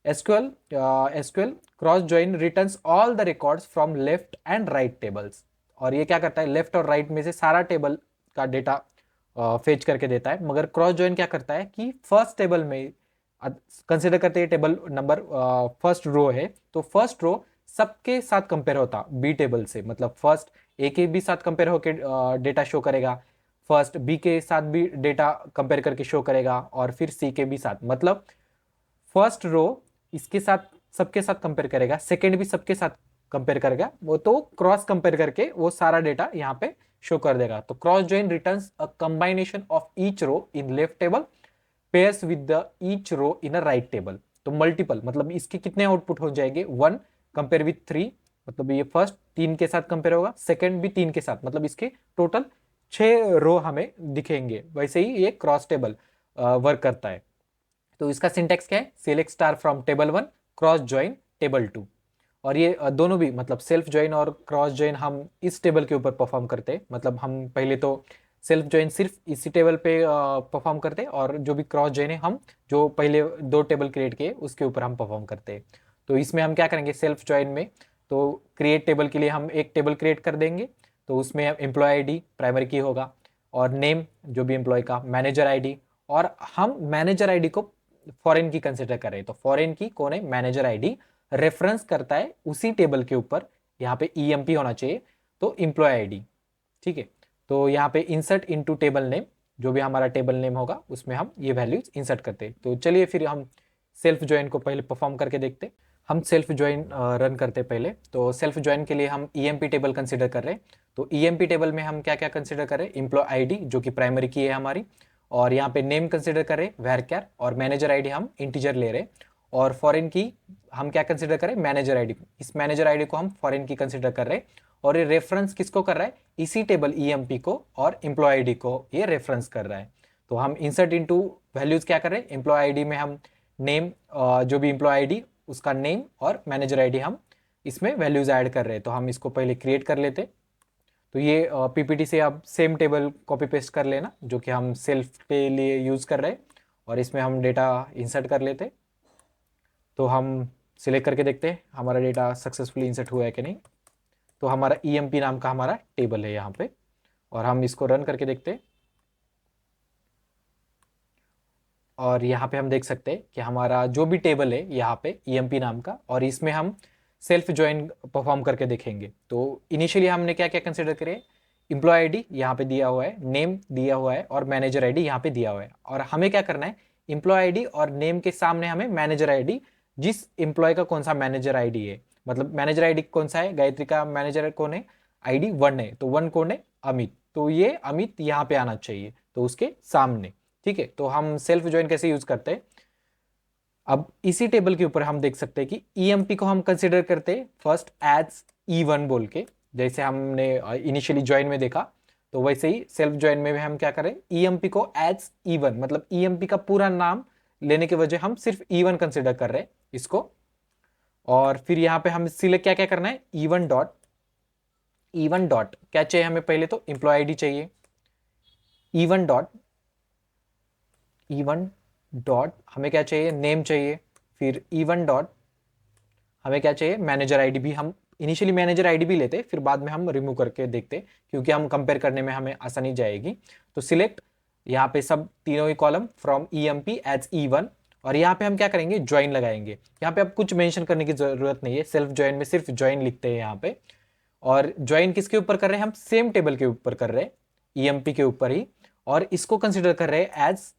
SQL cross join returns all the records from left and right tables. और ये क्या करता है? लेफ्ट और राइट में से सारा टेबल का डेटा फेच करके देता है। मगर क्रॉस ज्वाइन क्या करता है कि फर्स्ट टेबल में कंसिडर करते हैं टेबल नंबर फर्स्ट रो है, तो फर्स्ट रो सबके साथ कंपेयर होता बी टेबल से। मतलब फर्स्ट ए के भी साथ कंपेयर होकर डेटा शो करेगा, फर्स्ट बी के साथ भी डेटा कंपेयर करके शो करेगा, और फिर सी के भी साथ। मतलब फर्स्ट रो इसके साथ सबके साथ कंपेयर करेगा, सेकेंड भी सबके साथ कंपेयर करेगा, वो तो क्रॉस कंपेयर करके वो सारा डेटा यहाँ पे शो कर देगा। तो cross join returns a combination of each row in left table pairs with the each row in a right table. तो मल्टीपल, मतलब इसके कितने आउटपुट हो जाएंगे? 1 कंपेयर विथ 3, मतलब ये फर्स्ट 3 के साथ कंपेयर होगा, सेकेंड भी 3 के साथ, मतलब इसके टोटल 6 रो हमें दिखेंगे। वैसे ही ये क्रॉस टेबल वर्क करता है। तो इसका सिंटेक्स क्या है? Select star from table 1 cross join table 2। और ये दोनों भी, मतलब सेल्फ ज्वाइन और क्रॉस ज्वाइन हम इस टेबल के ऊपर परफॉर्म करते हैं। मतलब हम पहले तो सेल्फ ज्वाइन सिर्फ इसी टेबल पे परफॉर्म करते हैं, और जो भी क्रॉस ज्वाइन है हम जो पहले 2 टेबल क्रिएट किए उसके ऊपर हम परफॉर्म करते हैं। तो इसमें हम क्या करेंगे सेल्फ ज्वाइन में? तो क्रिएट टेबल के लिए हम एक टेबल क्रिएट कर देंगे। तो उसमें एम्प्लॉय आईडी प्राइमरी की होगा, और नेम जो भी एम्प्लॉय का, मैनेजर आईडी, और हम मैनेजर आईडी को फॉरेन की कंसिडर कर रहे हैं। तो फॉरेन की कौन है? मैनेजर आईडी रेफरेंस करता है उसी टेबल के ऊपर, यहाँ पे ईएमपी होना चाहिए, तो एम्प्लॉय आईडी। ठीक है, तो यहाँ पे इंसर्ट इनटू टेबल नेम, जो भी हमारा टेबल नेम होगा उसमें हम ये वैल्यूज इंसर्ट करते हैं। तो चलिए फिर हम सेल्फ ज्वाइन को पहले परफॉर्म करके देखते हैं। हम सेल्फ ज्वाइन रन करते पहले। तो सेल्फ ज्वाइन के लिए हम ईएमपी टेबल कंसिडर कर रहे हैं। तो ईएमपी टेबल में हम क्या क्या कंसिडर कर रहे हैं? एम्प्लॉय आईडी जो कि प्राइमरी की है हमारी, और यहाँ पे नेम कंसिडर कर रहे हैं वैरक्यार, और मैनेजर आईडी हम इंटीजर ले रहे हैं, और फॉरेन की हम क्या कंसिडर करें? Manager ID. इस मैनेजर आईडी को हम फॉरेन की कंसिडर कर रहे हैं, और ये रेफरेंस किसको कर रहा है? इसी टेबल ईएमपी को और एम्प्लॉय आईडी को ये रेफरेंस कर रहा है। तो हम इंसर्ट इनटू वैल्यूज क्या कर रहे हैं? एम्प्लॉय आईडी में हम नेम, जो भी एम्प्लॉय आईडी उसका नेम और मैनेजर आईडी हम इसमें वैल्यूज ऐड कर रहे हैं। तो हम इसको पहले क्रिएट कर लेते। तो ये पीपीटी से आप सेम टेबल कॉपी पेस्ट कर लेना जो कि हम सेल्फ के लिए यूज़ कर रहे हैं, और इसमें हम डेटा इंसर्ट कर लेते। तो हम सिलेक्ट करके देखते हैं हमारा डेटा सक्सेसफुली इंसर्ट हुआ है कि नहीं। तो हमारा ईएमपी नाम का हमारा टेबल है यहाँ पे, और हम इसको रन करके देखते हैं। और यहाँ पे हम देख सकते हैं कि हमारा जो भी टेबल है यहाँ पे ईएमपी नाम का, और इसमें हम सेल्फ ज्वाइन परफॉर्म करके देखेंगे। तो इनिशियली हमने क्या क्या कंसिडर करे? एम्प्लॉय आईडी यहाँ पे दिया हुआ है, नेम दिया हुआ है और मैनेजर आईडी यहाँ पे दिया हुआ है। और हमें क्या करना है, एम्प्लॉय आईडी और नेम के सामने हमें मैनेजर आईडी, जिस एम्प्लॉय का कौन सा मैनेजर आईडी है, मतलब मैनेजर आईडी कौन सा है, गायत्री का मैनेजर कौन है, आईडी 1 है, तो 1 कौन है, अमित, तो ये अमित यहाँ पे आना चाहिए, तो उसके सामने। ठीक है, तो हम सेल्फ ज्वाइन कैसे यूज करते हैं, अब इसी टेबल के ऊपर हम देख सकते हैं कि ईएमपी को हम कंसिडर करते हैं फर्स्ट एज E1 बोल के, जैसे हमने इनिशियली ज्वाइन में देखा, तो वैसे ही सेल्फ ज्वाइन में भी हम क्या करें, ईएमपी को एज E1, मतलब ईएमपी का पूरा नाम लेने के वजह हम सिर्फ E1 कंसिडर कर रहे हैं इसको। और फिर यहाँ पे हम सिलेक्ट क्या क्या करना है, E1 डॉट क्या चाहिए हमें, पहले तो एम्प्लॉय आईडी चाहिए, E1 डॉट हमें क्या चाहिए, नेम चाहिए, फिर E1 डॉट हमें क्या चाहिए, मैनेजर आईडी भी, हम इनिशियली मैनेजर आईडी भी लेते, फिर बाद में हम रिमूव करके देखते क्योंकि हम कंपेयर करने में हमें आसानी जाएगी। तो सिलेक्ट यहाँ पे सब तीनों ही column from EMP as E1, और यहाँ पे हम क्या करेंगे, ज्वाइन लगाएंगे। यहाँ पे अब कुछ मेंशन करने की जरूरत नहीं है, सेल्फ ज्वाइन में सिर्फ ज्वाइन लिखते हैं यहाँ पे। और ज्वाइन किसके ऊपर कर रहे हैं, हम सेम टेबल के ऊपर कर रहे हैं, ईएमपी के ऊपर ही, और इसको कंसिडर कर रहे हैं एज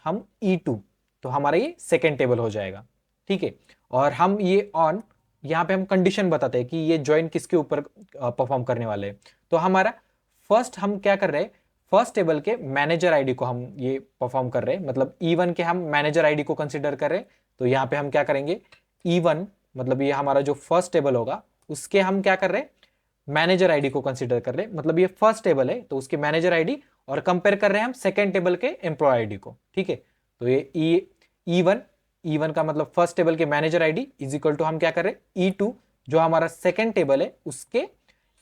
हम E2, तो हमारा ये सेकेंड टेबल हो जाएगा। ठीक है, और हम ये ऑन, यहाँ पे हम कंडीशन बताते हैं कि ये ज्वाइन किसके ऊपर परफॉर्म करने वाले हैं। तो हमारा फर्स्ट हम क्या कर रहे हैं, फर्स्ट टेबल के मैनेजर आईडी को हम ये परफॉर्म कर रहे हैं, मतलब E1 के हम मैनेजर आईडी को कंसिडर कर रहे हैं। तो यहाँ पे हम क्या करेंगे, E1 मतलब ये हमारा जो फर्स्ट टेबल होगा उसके हम क्या कर रहे हैं, मैनेजर आईडी को कंसिडर कर रहे हैं, मतलब ये फर्स्ट टेबल है तो उसके मैनेजर आईडी, और कंपेयर कर रहे हैं हम सेकेंड टेबल के एम्प्लॉय आईडी को। ठीक है, तो ये E1 का मतलब फर्स्ट टेबल के manager ID is equal to हम क्या कर रहे हैं, E2 जो हमारा सेकेंड टेबल है उसके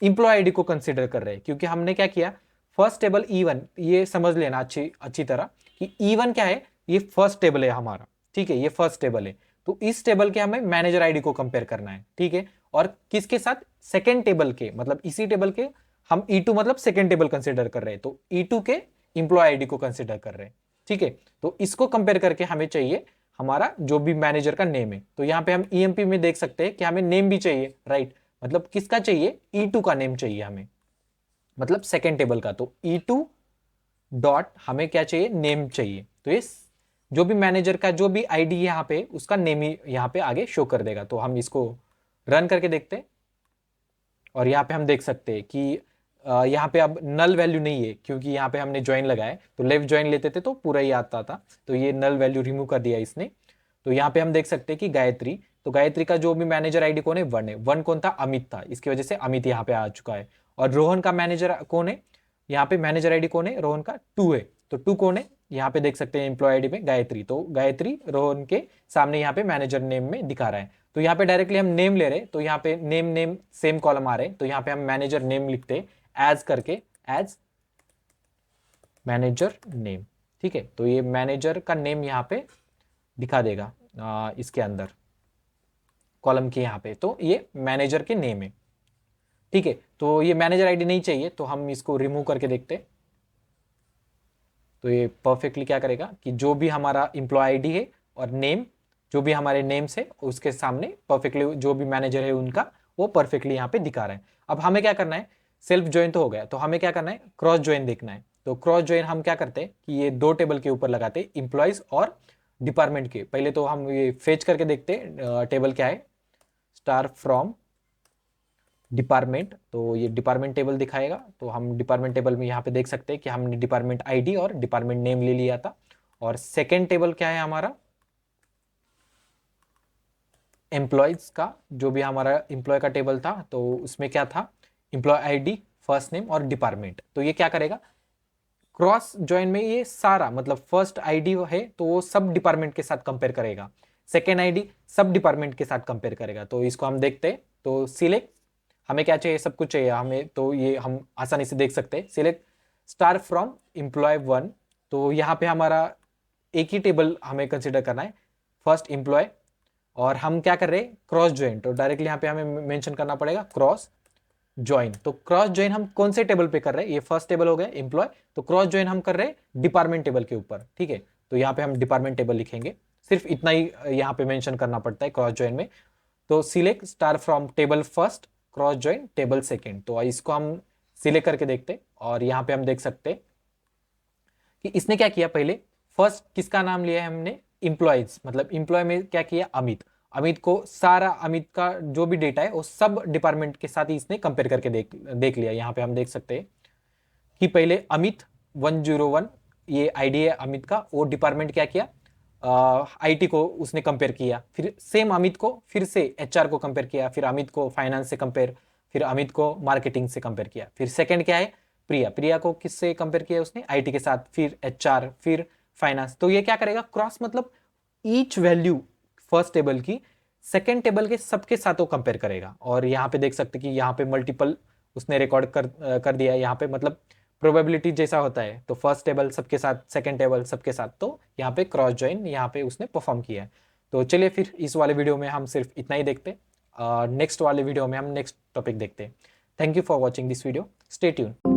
एम्प्लॉय आईडी को कंसिडर कर रहे हैं, क्योंकि हमने क्या किया, फर्स्ट टेबल E1, ये समझ लेना अच्छी तरह कि E1 क्या है, ये फर्स्ट टेबल है हमारा। ठीक है, ये फर्स्ट टेबल है, तो इस टेबल के हमें मैनेजर आईडी को कंपेयर करना है। ठीक है, और किसके साथ, सेकेंड टेबल के, मतलब इसी टेबल के हम E2 मतलब सेकेंड टेबल कंसिडर कर रहे हैं, तो E2 के एम्प्लॉय आईडी को कंसिडर कर रहे हैं। ठीक है, तो इसको कंपेयर करके हमें चाहिए हमारा जो भी मैनेजर का नेम है। तो यहाँ पे हम ईएमपी में देख सकते हैं कि हमें नेम भी चाहिए, राइट, मतलब किसका चाहिए, E2 का नेम चाहिए हमें, मतलब सेकेंड टेबल का। तो E2 डॉट हमें क्या चाहिए, नेम चाहिए, तो ये जो भी मैनेजर का जो भी आईडी यहाँ पे उसका नेम ही यहाँ पे आगे शो कर देगा। तो हम इसको रन करके देखते हैं, और यहाँ पे हम देख सकते हैं कि यहाँ पे अब नल वैल्यू नहीं है, क्योंकि यहाँ पे हमने ज्वाइन लगाए, तो लेफ्ट ज्वाइन लेते थे तो पूरा ही आता था, तो ये नल वैल्यू रिमूव कर दिया इसने। तो यहाँ पे हम देख सकते हैं कि गायत्री, तो गायत्री का जो भी मैनेजर आईडी कौन है, 1 है, 1 कौन था, अमित था, इसकी वजह से अमित यहाँ पे आ चुका है। और रोहन का मैनेजर कौन है, यहाँ पे मैनेजर आईडी कौन है, रोहन का 2 है, तो 2 कौन है, यहाँ पे देख सकते हैं एम्प्लॉय आईडी में गायत्री, तो गायत्री रोहन के सामने यहाँ पे मैनेजर नेम में दिखा रहा है। तो यहाँ पे डायरेक्टली हम नेम ले रहे हैं, तो यहाँ पे नेम सेम कॉलम आ रहे हैं, तो यहाँ पे हम मैनेजर नेम लिखते हैं एज करके, एज मैनेजर नेम। ठीक है, तो ये मैनेजर का नेम यहाँ पे दिखा देगा इसके अंदर कॉलम के यहाँ पे, तो ये मैनेजर के नेम है। ठीक है, तो ये मैनेजर आईडी नहीं चाहिए, तो हम इसको रिमूव करके देखते हैं। तो ये परफेक्टली क्या करेगा कि जो भी हमारा एम्प्लॉय आईडी है और नेम, जो भी हमारे नेम्स है उसके सामने परफेक्टली जो भी मैनेजर है उनका वो परफेक्टली यहाँ पे दिखा रहा है। अब हमें क्या करना है, सेल्फ ज्वाइन तो हो गया, तो हमें क्या करना है, क्रॉस ज्वाइन देखना है। तो क्रॉस ज्वाइन हम क्या करते हैं कि ये दो टेबल के ऊपर लगाते हैं, इंप्लॉयज और डिपार्टमेंट के। पहले तो हम ये फेच करके देखते हैं टेबल क्या है, स्टार फ्रॉम डिपार्टमेंट, तो ये डिपार्टमेंट टेबल दिखाएगा। तो हम डिपार्टमेंट टेबल में यहाँ पे देख सकते हैं कि हमने डिपार्टमेंट आईडी और डिपार्टमेंट नेम ले लिया था। और सेकेंड टेबल क्या है हमारा, एम्प्लॉयज का, जो भी हमारा एम्प्लॉय का टेबल था, तो उसमें क्या था, एम्प्लॉय आईडी, फर्स्ट नेम और डिपार्टमेंट। तो ये क्या करेगा, क्रॉस ज्वाइन में ये सारा, मतलब फर्स्ट आईडी है तो वो सब डिपार्टमेंट के साथ कंपेयर करेगा, सेकेंड आईडी सब डिपार्टमेंट के साथ कंपेयर करेगा। तो इसको हम देखते हैं, तो सिलेक्ट, हमें क्या चाहिए, सब कुछ चाहिए हमें, तो ये हम आसानी से देख सकते हैं, सिलेक्ट स्टार फ्रॉम एम्प्लॉय 1। तो यहाँ पे हमारा एक ही टेबल हमें कंसिडर करना है, फर्स्ट एम्प्लॉय, और हम क्या कर रहे हैं, क्रॉस ज्वाइन। तो डायरेक्टली यहाँ पे हमें मेंशन करना पड़ेगा क्रॉस ज्वाइन। तो क्रॉस ज्वाइन हम कौन से टेबल पे कर रहे हैं, ये फर्स्ट टेबल हो गया एम्प्लॉय, तो क्रॉस ज्वाइन हम कर रहे हैं डिपार्टमेंट टेबल के ऊपर। ठीक है, तो यहाँ पे हम डिपार्टमेंट टेबल लिखेंगे, सिर्फ इतना ही यहाँ पे मेंशन करना पड़ता है क्रॉस ज्वाइन में। तो select star from table first cross join table second, तो इसको हम सिलेक्ट करके देखते हैं। और यहाँ पे हम देख सकते हैं कि इसने क्या किया, पहले फर्स्ट किसका नाम लिया है हमने, इम्प्लॉयज, मतलब इम्प्लॉय में क्या किया, अमित। अमित को सारा, अमित का जो भी डेटा है वो सब डिपार्टमेंट के साथ ही इसने कंपेयर करके देख लिया। यहाँ पे हम देख सकते हैं कि पहले अमित 101, ये आईडी है अमित का, वो डिपार्टमेंट क्या किया, आईटी को उसने कंपेयर किया, फिर सेम अमित को फिर से एचआर को कंपेयर किया, फिर अमित को फाइनेंस से कंपेयर, फिर अमित को मार्केटिंग से कंपेयर किया, फिर सेकंड क्या है, प्रिया, प्रिया को किससे कंपेयर किया उसने, आईटी के साथ, फिर एचआर, फिर फाइनेंस। तो ये क्या करेगा, क्रॉस, मतलब ईच वैल्यू फर्स्ट टेबल की सेकेंड टेबल के सबके साथ वो कंपेयर करेगा। और यहाँ पे देख सकते कि यहाँ पे मल्टीपल उसने रिकॉर्ड कर दिया है यहाँ पे, मतलब प्रोबेबिलिटी जैसा होता है, तो फर्स्ट टेबल सबके साथ, सेकंड टेबल सबके साथ, तो यहाँ पे क्रॉस जॉइन यहाँ पे उसने परफॉर्म किया है। तो चलिए फिर इस वाले वीडियो में हम सिर्फ इतना ही देखते, नेक्स्ट वाले वीडियो में हम नेक्स्ट टॉपिक देखते हैं। Thank you for watching this video, stay tune.